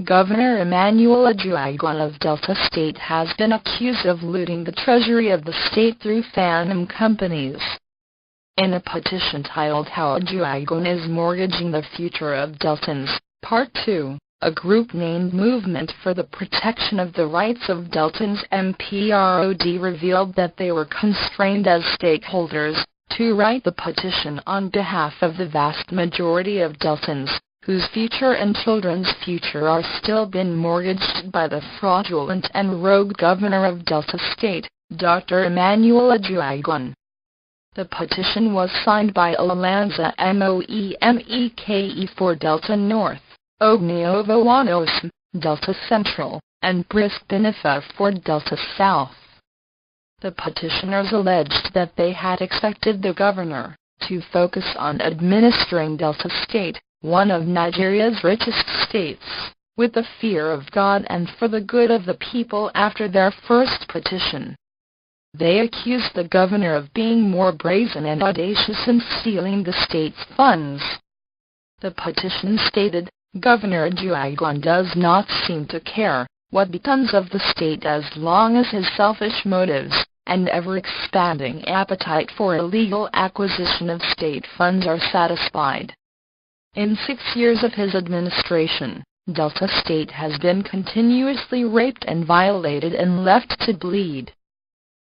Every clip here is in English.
Governor Emmanuel Uduaghan of Delta State has been accused of looting the treasury of the state through phantom companies. In a petition titled "How Uduaghan is Mortgaging the Future of Deltans," Part 2, a group named Movement for the Protection of the Rights of Deltans (MPROD) revealed that they were constrained as stakeholders to write the petition on behalf of the vast majority of Deltans, whose future and children's future are still being mortgaged by the fraudulent and rogue governor of Delta State, Dr. Emmanuel Uduaghan. The petition was signed by Alanza Moemeke for Delta North, Ogniovawanos, Delta Central, and Brisbanifa for Delta South. The petitioners alleged that they had expected the governor to focus on administering Delta State, one of Nigeria's richest states, with the fear of God and for the good of the people after their first petition. They accused the governor of being more brazen and audacious in stealing the state's funds. The petition stated, "Governor Uduaghan does not seem to care what becomes of the state as long as his selfish motives and ever-expanding appetite for illegal acquisition of state funds are satisfied." In 6 years of his administration, Delta State has been continuously raped and violated and left to bleed.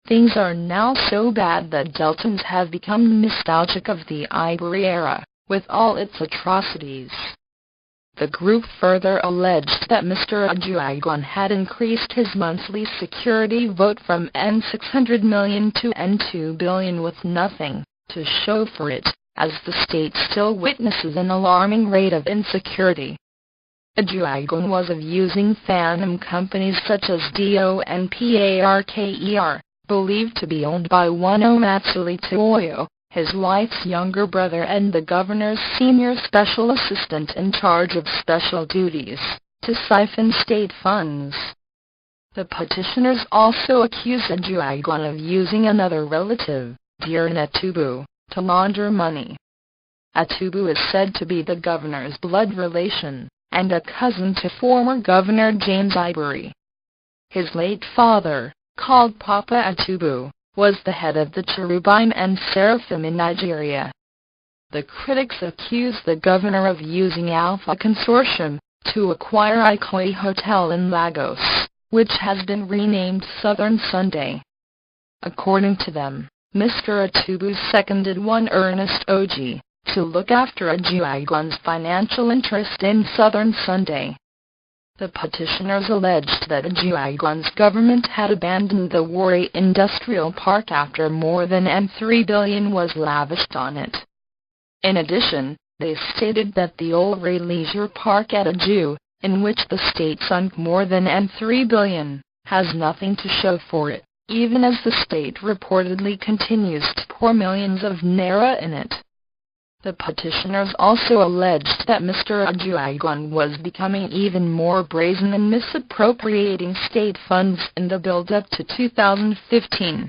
Things are now so bad that Deltans have become nostalgic of the Ivory era, with all its atrocities. The group further alleged that Mr. Uduaghan had increased his monthly security vote from N$600 million to N$2 billion with nothing to show for it, as the state still witnesses an alarming rate of insecurity. Uduaghan was of using phantom companies such as DONPARKER, believed to be owned by one Omatsuli Toyo, his wife's younger brother and the governor's senior special assistant in charge of special duties, to siphon state funds. The petitioners also accused Uduaghan of using another relative, Diran Atubu, to launder money. Atubu is said to be the governor's blood relation, and a cousin to former Governor James Ivory. His late father, called Papa Atubu, was the head of the Cherubim and Seraphim in Nigeria. The critics accuse the governor of using Alpha Consortium to acquire Ikoyi Hotel in Lagos, which has been renamed Southern Sunday. According to them, Mr. Atubu seconded one Ernest Oji to look after Uduaghan's financial interest in Southern Sunday. The petitioners alleged that Uduaghan's government had abandoned the Warri Industrial Park after more than N$3 billion was lavished on it. In addition, they stated that the Olre Leisure Park at Aju, in which the state sunk more than N$3 billion, has nothing to show for it, even as the state reportedly continues to pour millions of naira in it. The petitioners also alleged that Mr. Uduaghan was becoming even more brazen in misappropriating state funds in the build-up to 2015.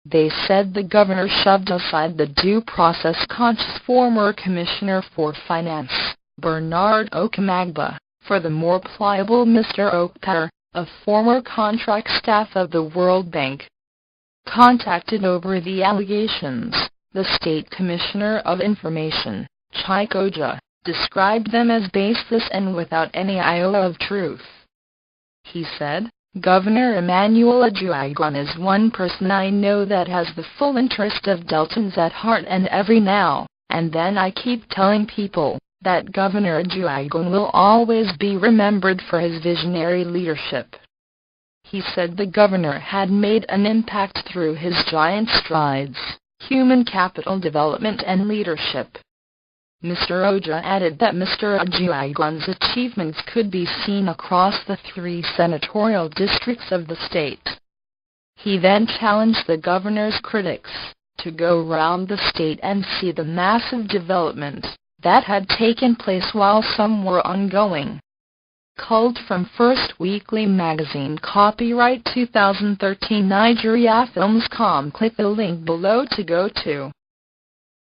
They said the governor shoved aside the due process-conscious former Commissioner for Finance, Bernard Okamagba, for the more pliable Mr. Okpara, a former contract staff of the World Bank. Contacted over the allegations, the State Commissioner of Information, Chikoja, described them as baseless and without any iota of truth. He said, "Governor Emmanuel Uduaghan is one person I know that has the full interest of Deltans at heart, and every now and then I keep telling people that Governor Uduaghan will always be remembered for his visionary leadership." He said the governor had made an impact through his giant strides, human capital development and leadership. Mr. Oja added that Mr. Uduaghan's achievements could be seen across the 3 senatorial districts of the state. He then challenged the governor's critics to go round the state and see the massive development that had taken place while some were ongoing. Culled from First Weekly Magazine, copyright 2013 Nigeria Films.com. Click the link below to go to